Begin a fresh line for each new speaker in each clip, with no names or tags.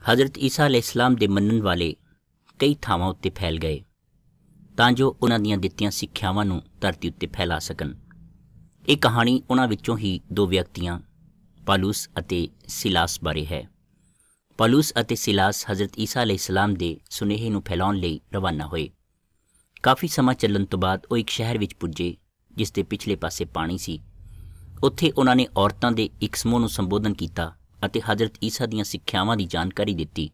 हज़रत ईसा अलैहिस्सलाम दे मनण वाले कई ਥਾਵਾਂ ਉੱਤੇ फैल गए ਤਾਂ ਜੋ ਉਹਨਾਂ ਦੀਆਂ ਦਿੱਤੀਆਂ ਸਿੱਖਿਆਵਾਂ ਨੂੰ ਧਰਤੀ ਉੱਤੇ ਫੈਲਾ ਸਕਣ। ਇਹ ਕਹਾਣੀ ਉਹਨਾਂ ਵਿੱਚੋਂ ਹੀ ਦੋ ਵਿਅਕਤੀਆਂ ਪਾਲੂਸ ਅਤੇ ਸਿਲਾਸ ਬਾਰੇ ਹੈ। ਪਾਲੂਸ ਅਤੇ ਸਿਲਾਸ ਹਜ਼ਰਤ ਈਸਾ अलैहिस्सलाम ਦੇ ਸੁਨੇਹੇ ਨੂੰ ਫੈਲਾਉਣ ਲਈ ਰਵਾਨਾ ਹੋਏ। ਕਾਫੀ ਸਮਾਂ ਚੱਲਣ ਤੋਂ ਬਾਅਦ ਉਹ ਇੱਕ ਸ਼ਹਿਰ ਵਿੱਚ ਪੁੱਜੇ ਜਿਸ ਦੇ ਪਿਛਲੇ ਪਾਸੇ ਪਾਣੀ ਸੀ। ਉੱਥੇ ਉਹਨਾਂ ਨੇ ਔਰਤਾਂ ਦੇ ਇੱਕ ਸਮੂਹ ਨੂੰ ਸੰਬੋਧਨ ਕੀਤਾ ਅਤੇ ਹਜ਼ਰਤ ਈਸਾ ਦੀਆਂ ਸਿੱਖਿਆਵਾਂ ਦੀ ਜਾਣਕਾਰੀ ਦਿੱਤੀ।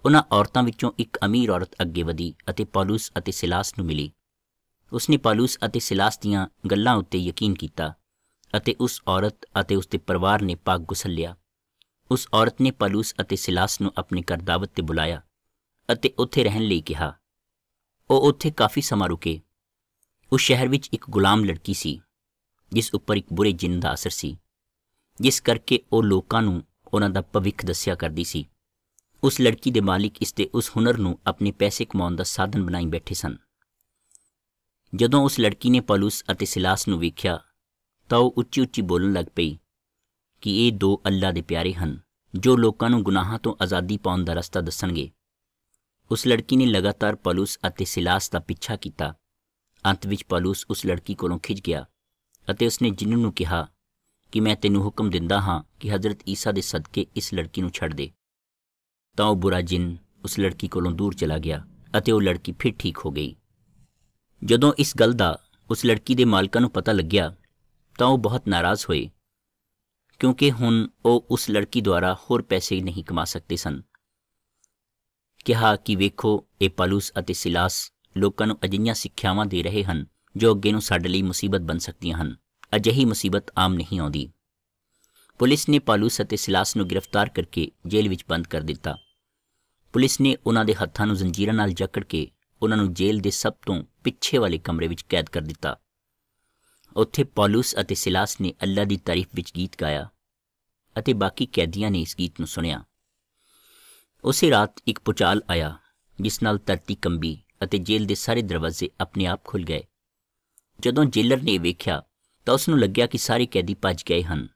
ਉਹਨਾਂ ਔਰਤਾਂ ਵਿੱਚੋਂ ਇੱਕ ਅਮੀਰ ਔਰਤ ਅੱਗੇ ਵਧੀ ਅਤੇ ਪਾਲੂਸ ਅਤੇ ਸਿਲਾਸ ਨੂੰ ਮਿਲੀ। ਉਸਨੇ ਪਾਲੂਸ ਅਤੇ ਸਿਲਾਸ ਦੀਆਂ ਗੱਲਾਂ ਉੱਤੇ ਯਕੀਨ ਕੀਤਾ ਅਤੇ ਉਸ ਔਰਤ ਅਤੇ ਉਸਦੇ ਪਰਿਵਾਰ ਨੇ ਪਾਕ ਗੁਸਲ ਲਿਆ। ਉਸ ਔਰਤ ਨੇ ਪਾਲੂਸ ਅਤੇ ਸਿਲਾਸ ਨੂੰ ਆਪਣੇ ਘਰ ਦਾਵਤ 'ਤੇ ਬੁਲਾਇਆ ਅਤੇ ਉੱਥੇ ਰਹਿਣ ਲਈ ਕਿਹਾ। ਉਹ ਉੱਥੇ ਕਾਫੀ ਸਮਾਂ ਰੁਕੇ। ਉਸ ਸ਼ਹਿਰ ਵਿੱਚ ਇੱਕ ਗੁਲਾਮ ਲੜਕੀ ਸੀ ਜਿਸ ਉੱਪਰ ਇੱਕ ਬੁਰੇ ਜਿੰਨ ਦਾ ਅਸਰ ਸੀ, ਜਿਸ ਕਰਕੇ ਉਹ ਲੋਕਾਂ ਨੂੰ ਉਹਨਾਂ ਦਾ ਭਵਿੱਖ ਦੱਸਿਆ ਕਰਦੀ ਸੀ। ਉਸ ਲੜਕੀ ਦੇ ਮਾਲਿਕ ਇਸ ਦੇ ਉਸ ਹੁਨਰ ਨੂੰ ਆਪਣੇ ਪੈਸੇ ਕਮਾਉਣ ਦਾ ਸਾਧਨ ਬਣਾਈ ਬੈਠੇ ਸਨ। ਜਦੋਂ ਉਸ ਲੜਕੀ ਨੇ ਪਾਲੂਸ ਅਤੇ ਸਿਲਾਸ ਨੂੰ ਵੇਖਿਆ ਤਾਂ ਉਹ ਉੱਚੀ ਉੱਚੀ ਬੋਲਣ ਲੱਗ ਪਈ ਕਿ ਇਹ ਦੋ ਅੱਲਾ ਦੇ ਪਿਆਰੇ ਹਨ ਜੋ ਲੋਕਾਂ ਨੂੰ ਗੁਨਾਹਾਂ ਤੋਂ ਆਜ਼ਾਦੀ ਪਾਉਣ ਦਾ ਰਸਤਾ ਦੱਸਣਗੇ। ਉਸ ਲੜਕੀ ਨੇ ਲਗਾਤਾਰ ਪਾਲੂਸ ਅਤੇ ਸਿਲਾਸ ਦਾ ਪਿੱਛਾ ਕੀਤਾ। ਅੰਤ ਵਿੱਚ ਪਾਲੂਸ ਉਸ ਲੜਕੀ ਕੋਲੋਂ ਖਿੱਚ ਗਿਆ ਅਤੇ ਉਸਨੇ ਜਿੰਨ ਨੂੰ ਕਿਹਾ ਕਿ ਮੈਂ ਤੈਨੂੰ ਹੁਕਮ ਦਿੰਦਾ ਹਾਂ ਕਿ ਹਜ਼ਰਤ ਈਸਾ ਦੇ ਸਦਕੇ ਇਸ ਲੜਕੀ ਨੂੰ ਛੱਡ ਦੇ। ਤਾਂ ਉਹ ਬੁਰਾ ਜਿੰਨ ਉਸ ਲੜਕੀ ਕੋਲੋਂ ਦੂਰ ਚਲਾ ਗਿਆ ਅਤੇ ਉਹ ਲੜਕੀ ਫਿਰ ਠੀਕ ਹੋ ਗਈ। ਜਦੋਂ ਇਸ ਗੱਲ ਦਾ ਉਸ ਲੜਕੀ ਦੇ ਮਾਲਕਾਂ ਨੂੰ ਪਤਾ ਲੱਗਿਆ ਤਾਂ ਉਹ ਬਹੁਤ ਨਾਰਾਜ਼ ਹੋਏ ਕਿਉਂਕਿ ਹੁਣ ਉਹ ਉਸ ਲੜਕੀ ਦੁਆਰਾ ਹੋਰ ਪੈਸੇ ਨਹੀਂ ਕਮਾ ਸਕਦੇ ਸਨ। ਕਿਹਾ ਕਿ ਵੇਖੋ, ਇਹ ਪਾਲੂਸ ਅਤੇ ਸਿਲਾਸ ਲੋਕਾਂ ਨੂੰ ਅਜਿਹੀਆਂ ਸਿੱਖਿਆਵਾਂ ਦੇ ਰਹੇ ਹਨ ਜੋ ਅੱਗੇ ਨੂੰ ਸਾਡੇ ਲਈ ਮੁਸੀਬਤ ਬਣ ਸਕਦੀਆਂ ਹਨ। ਅਜਿਹੀ ਮੁਸੀਬਤ ਆਮ ਨਹੀਂ ਆਉਂਦੀ। ਪੁਲਿਸ ਨੇ ਪਾਲੂਸ ਅਤੇ ਸਿਲਾਸ ਨੂੰ ਗ੍ਰਿਫਤਾਰ ਕਰਕੇ ਜੇਲ੍ਹ ਵਿੱਚ ਬੰਦ ਕਰ ਦਿੱਤਾ। ਪੁਲਿਸ ਨੇ ਉਹਨਾਂ ਦੇ ਹੱਥਾਂ ਨੂੰ ਜ਼ੰਜੀਰਾਂ ਨਾਲ ਜਕੜ ਕੇ ਉਹਨਾਂ ਨੂੰ ਜੇਲ੍ਹ ਦੇ ਸਭ ਤੋਂ ਪਿੱਛੇ ਵਾਲੇ ਕਮਰੇ ਵਿੱਚ ਕੈਦ ਕਰ ਦਿੱਤਾ। ਉੱਥੇ ਪਾਲੂਸ ਅਤੇ ਸਿਲਾਸ ਨੇ ਅੱਲਾ ਦੀ ਤਾਰੀਫ ਵਿੱਚ ਗੀਤ ਗਾਇਆ ਅਤੇ ਬਾਕੀ ਕੈਦੀਆਂ ਨੇ ਇਸ ਗੀਤ ਨੂੰ ਸੁਣਿਆ। ਉਸੇ ਰਾਤ ਇੱਕ ਭੂਚਾਲ ਆਇਆ ਜਿਸ ਨਾਲ ਧਰਤੀ ਕੰਬੀ ਅਤੇ ਜੇਲ੍ਹ ਦੇ ਸਾਰੇ ਦਰਵਾਜ਼ੇ ਆਪਣੇ ਆਪ ਖੁੱਲ੍ਹ ਗਏ। ਜਦੋਂ ਜੇਲਰ ਨੇ ਵੇਖਿਆ ਤਾਂ ਉਸਨੂੰ ਲੱਗਿਆ ਕਿ ਸਾਰੇ ਕੈਦੀ ਭੱਜ ਗਏ ਹਨ।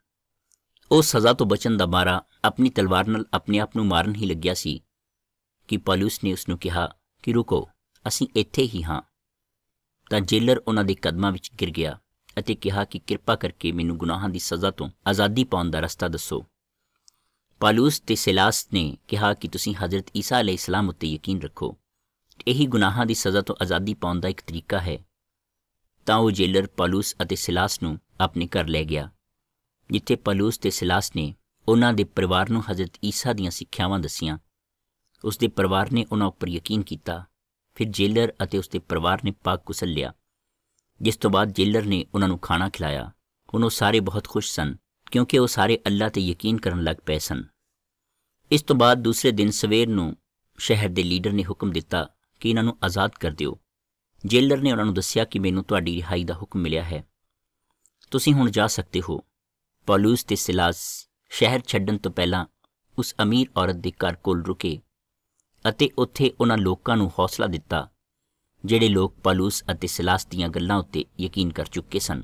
ਉਹ ਸਜ਼ਾ ਤੋਂ ਬਚਣ ਦਾ ਮਾਰਾ ਆਪਣੀ ਤਲਵਾਰ ਨਾਲ ਆਪਣੇ ਆਪ ਨੂੰ ਮਾਰਨ ਹੀ ਲੱਗਿਆ ਸੀ ਕਿ ਪਾਲੂਸ ਨੇ ਉਸਨੂੰ ਕਿਹਾ ਕਿ ਰੁਕੋ, ਅਸੀਂ ਇੱਥੇ ਹੀ ਹਾਂ। ਤਾਂ ਜੇਲਰ ਉਹਨਾਂ ਦੇ ਕਦਮਾਂ ਵਿੱਚ ਗਿਰ ਗਿਆ ਅਤੇ ਕਿਹਾ ਕਿ ਕਿਰਪਾ ਕਰਕੇ ਮੈਨੂੰ ਗੁਨਾਹਾਂ ਦੀ ਸਜ਼ਾ ਤੋਂ ਆਜ਼ਾਦੀ ਪਾਉਣ ਦਾ ਰਸਤਾ ਦੱਸੋ। ਪਾਲੂਸ ਤੇ ਸਿਲਾਸ ਨੇ ਕਿਹਾ ਕਿ ਤੁਸੀਂ ਹਜ਼ਰਤ ਈਸਾ अलैहिस्सलाम ਉੱਤੇ ਯਕੀਨ ਰੱਖੋ, ਇਹੀ ਗੁਨਾਹਾਂ ਦੀ ਸਜ਼ਾ ਤੋਂ ਆਜ਼ਾਦੀ ਪਾਉਣ ਦਾ ਇੱਕ ਤਰੀਕਾ ਹੈ। ਤਾਂ ਉਹ ਜੇਲਰ ਪਾਲੂਸ ਅਤੇ ਸਿਲਾਸ ਨੂੰ ਆਪਣੇ ਘਰ ਲੈ ਗਿਆ ਜਿੱਥੇ ਪਾਲੂਸ ਤੇ ਸਿਲਾਸ ਨੇ ਉਹਨਾਂ ਦੇ ਪਰਿਵਾਰ ਨੂੰ ਹਜ਼ਰਤ ਈਸਾ ਦੀਆਂ ਸਿੱਖਿਆਵਾਂ ਦੱਸੀਆਂ। ਉਸਦੇ ਪਰਿਵਾਰ ਨੇ ਉਹਨਾਂ ਉੱਪਰ ਯਕੀਨ ਕੀਤਾ। ਫਿਰ ਜੇਲਰ ਅਤੇ ਉਸਦੇ ਪਰਿਵਾਰ ਨੇ ਪਾਕ ਗੁਸਲ ਲਿਆ, ਜਿਸ ਤੋਂ ਬਾਅਦ ਜੇਲਰ ਨੇ ਉਹਨਾਂ ਨੂੰ ਖਾਣਾ ਖਿਲਾਇਆ। ਹੁਣ ਉਹ ਸਾਰੇ ਬਹੁਤ ਖੁਸ਼ ਸਨ ਕਿਉਂਕਿ ਉਹ ਸਾਰੇ ਅੱਲਾ 'ਤੇ ਯਕੀਨ ਕਰਨ ਲੱਗ ਪਏ ਸਨ। ਇਸ ਤੋਂ ਬਾਅਦ ਦੂਸਰੇ ਦਿਨ ਸਵੇਰ ਨੂੰ ਸ਼ਹਿਰ ਦੇ ਲੀਡਰ ਨੇ ਹੁਕਮ ਦਿੱਤਾ ਕਿ ਇਹਨਾਂ ਨੂੰ ਆਜ਼ਾਦ ਕਰ ਦਿਓ। ਜੇਲਰ ਨੇ ਉਹਨਾਂ ਨੂੰ ਦੱਸਿਆ ਕਿ ਮੈਨੂੰ ਤੁਹਾਡੀ ਰਿਹਾਈ ਦਾ ਹੁਕਮ ਮਿਲਿਆ ਹੈ, ਤੁਸੀਂ ਹੁਣ ਜਾ ਸਕਦੇ ਹੋ। ਪਾਲੂਸ ਤੇ ਸਿਲਾਸ ਸ਼ਹਿਰ ਛੱਡਣ ਤੋਂ ਪਹਿਲਾਂ ਉਸ ਅਮੀਰ ਔਰਤ ਦੇ ਘਰ ਕੋਲ ਰੁਕੇ ਅਤੇ ਉੱਥੇ ਉਹਨਾਂ ਲੋਕਾਂ ਨੂੰ ਹੌਸਲਾ ਦਿੱਤਾ ਜਿਹੜੇ ਲੋਕ ਪਾਲੂਸ ਅਤੇ ਸਿਲਾਸ ਦੀਆਂ ਗੱਲਾਂ ਉੱਤੇ ਯਕੀਨ ਕਰ ਚੁੱਕੇ ਸਨ।